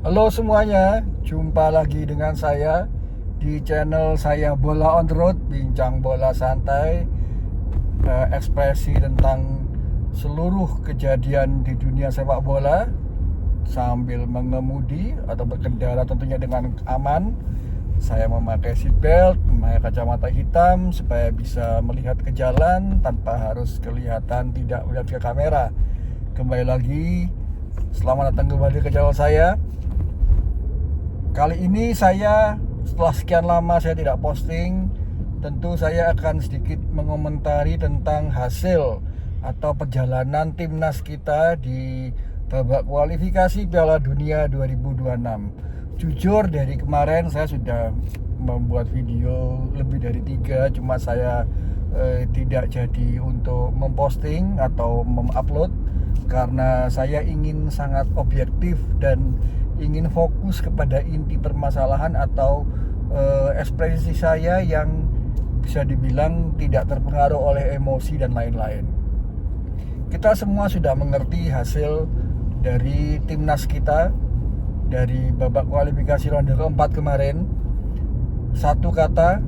Halo semuanya, jumpa lagi dengan saya di channel saya Bola on the Road, bincang bola santai, ekspresi tentang seluruh kejadian di dunia sepak bola sambil mengemudi atau berkendara tentunya dengan aman. Saya memakai seatbelt, memakai kacamata hitam supaya bisa melihat ke jalan tanpa harus kelihatan tidak melihat ke kamera. Kembali lagi, selamat datang kembali ke channel saya. Kali ini setelah sekian lama saya tidak posting, tentu saya akan sedikit mengomentari tentang hasil atau perjalanan timnas kita di babak kualifikasi Piala Dunia 2026. Jujur dari kemarin saya sudah membuat video lebih dari 3, cuma saya tidak jadi untuk memposting atau mengupload karena saya ingin sangat objektif dan ingin fokus kepada inti permasalahan atau ekspresi saya yang bisa dibilang tidak terpengaruh oleh emosi dan lain-lain. Kita semua sudah mengerti hasil dari timnas kita dari babak kualifikasi ronde keempat kemarin. Satu kata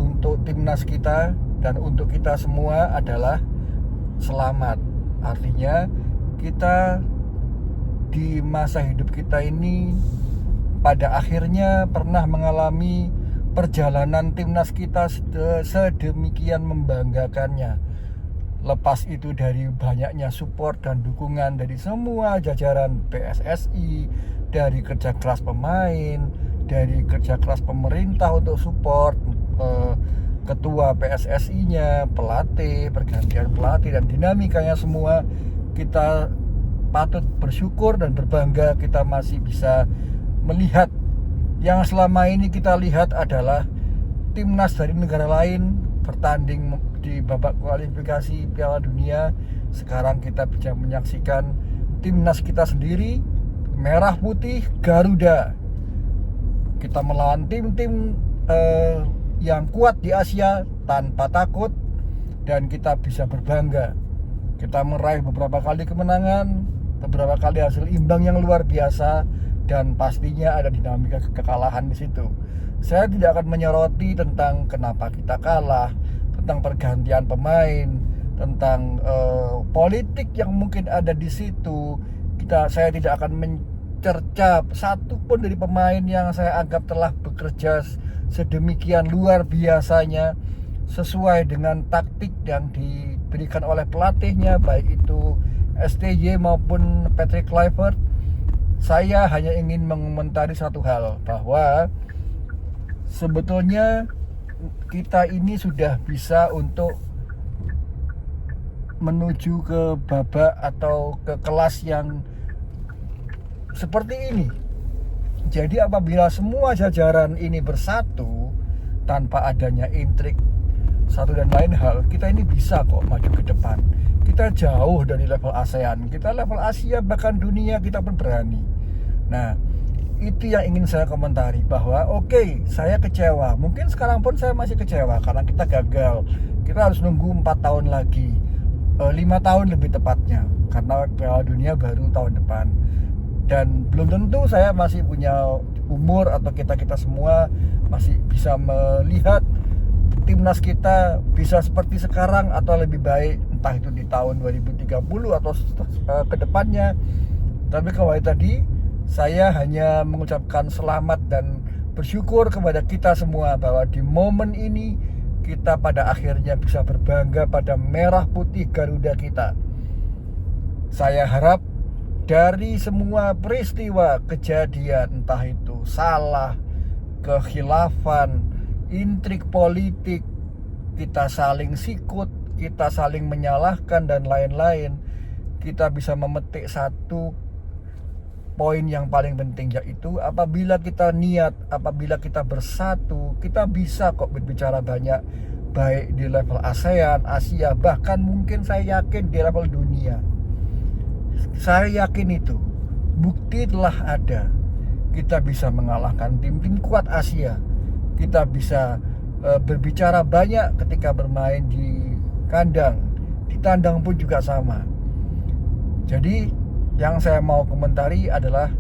untuk timnas kita dan untuk kita semua adalah selamat. Artinya kita di masa hidup kita ini pada akhirnya pernah mengalami perjalanan timnas kita sedemikian membanggakannya. Lepas itu dari banyaknya support dan dukungan dari semua jajaran PSSI, dari kerja keras pemain, dari kerja keras pemerintah untuk support, ketua PSSI-nya, pelatih, pergantian pelatih dan dinamikanya semua, kita patut bersyukur dan berbangga kita masih bisa melihat yang selama ini kita lihat adalah timnas dari negara lain bertanding di babak kualifikasi Piala Dunia. Sekarang kita bisa menyaksikan timnas kita sendiri, merah putih Garuda. Kita melawan tim-tim yang kuat di Asia tanpa takut dan kita bisa berbangga. Kita meraih beberapa kali kemenangan, beberapa kali hasil imbang yang luar biasa, dan pastinya ada dinamika kekalahan di situ. Saya tidak akan menyoroti tentang kenapa kita kalah, tentang pergantian pemain, tentang politik yang mungkin ada di situ. Saya tidak akan mencerca satu pun dari pemain yang saya anggap telah bekerja sedemikian luar biasanya sesuai dengan taktik yang diberikan oleh pelatihnya, baik itu STY maupun Patrick Kluivert. Saya hanya ingin mengomentari satu hal, bahwa sebetulnya kita ini sudah bisa untuk menuju ke babak atau ke kelas yang seperti ini. Jadi apabila semua jajaran ini bersatu tanpa adanya intrik satu dan lain hal, kita ini bisa kok maju ke depan. Kita jauh dari level ASEAN, kita level Asia, bahkan dunia kita pun berani. Nah, itu yang ingin saya komentari, bahwa oke, saya kecewa. Mungkin sekarang pun saya masih kecewa karena kita gagal. Kita harus nunggu 4 tahun lagi, 5 tahun lebih tepatnya, karena Piala Dunia baru tahun depan. Dan belum tentu saya masih punya umur atau kita semua masih bisa melihat timnas kita bisa seperti sekarang atau lebih baik, entah itu di tahun 2030 atau ke depannya. Tapi kembali tadi, saya hanya mengucapkan selamat dan bersyukur kepada kita semua bahwa di momen ini kita pada akhirnya bisa berbangga pada merah putih Garuda kita. Saya harap dari semua peristiwa kejadian, entah itu salah, kekhilafan, intrik politik, kita saling sikut, kita saling menyalahkan dan lain-lain, kita bisa memetik satu poin yang paling penting, yaitu apabila kita niat, apabila kita bersatu, kita bisa kok berbicara banyak, baik di level ASEAN, Asia, bahkan mungkin saya yakin di level dunia. Saya yakin itu, bukti telah ada. Kita bisa mengalahkan tim-tim kuat Asia. Kita bisa berbicara banyak ketika bermain di kandang, di tandang pun juga sama. Jadi yang saya mau komentari adalah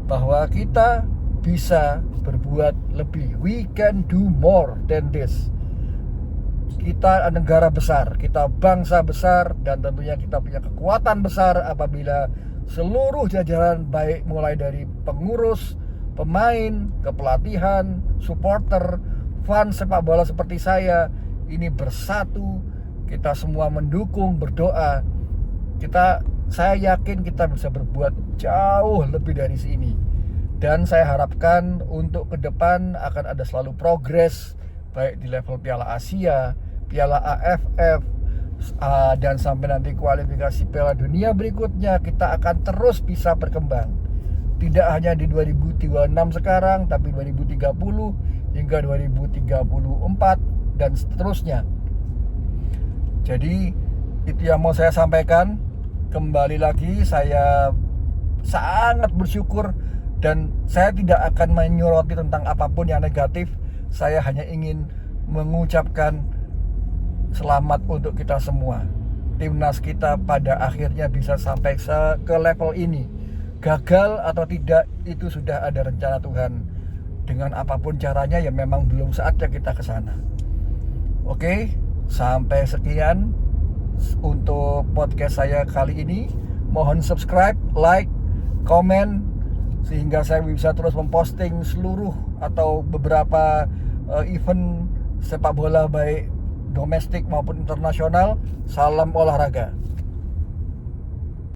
bahwa kita bisa berbuat lebih. We can do more than this. Kita negara besar, kita bangsa besar, dan tentunya kita punya kekuatan besar apabila seluruh jajaran, baik mulai dari pengurus, pemain, kepelatihan, supporter, fans sepak bola seperti saya, ini bersatu, kita semua mendukung, berdoa. Saya yakin kita bisa berbuat jauh lebih dari sini. Dan saya harapkan untuk ke depan akan ada selalu progres, baik di level Piala Asia, Piala AFF, dan sampai nanti kualifikasi Piala Dunia berikutnya, kita akan terus bisa berkembang. Tidak hanya di 2036 sekarang, tapi 2030 hingga 2034 dan seterusnya. Jadi itu yang mau saya sampaikan. Kembali lagi, saya sangat bersyukur dan saya tidak akan menyoroti tentang apapun yang negatif. Saya hanya ingin mengucapkan selamat untuk kita semua. Timnas kita pada akhirnya bisa sampai ke level ini. Gagal atau tidak, itu sudah ada rencana Tuhan. Dengan apapun caranya, ya memang belum saatnya kita ke sana. Oke, sampai sekian untuk podcast saya kali ini. Mohon subscribe, like, komen, sehingga saya bisa terus memposting seluruh atau beberapa event sepak bola baik domestik maupun internasional. Salam olahraga.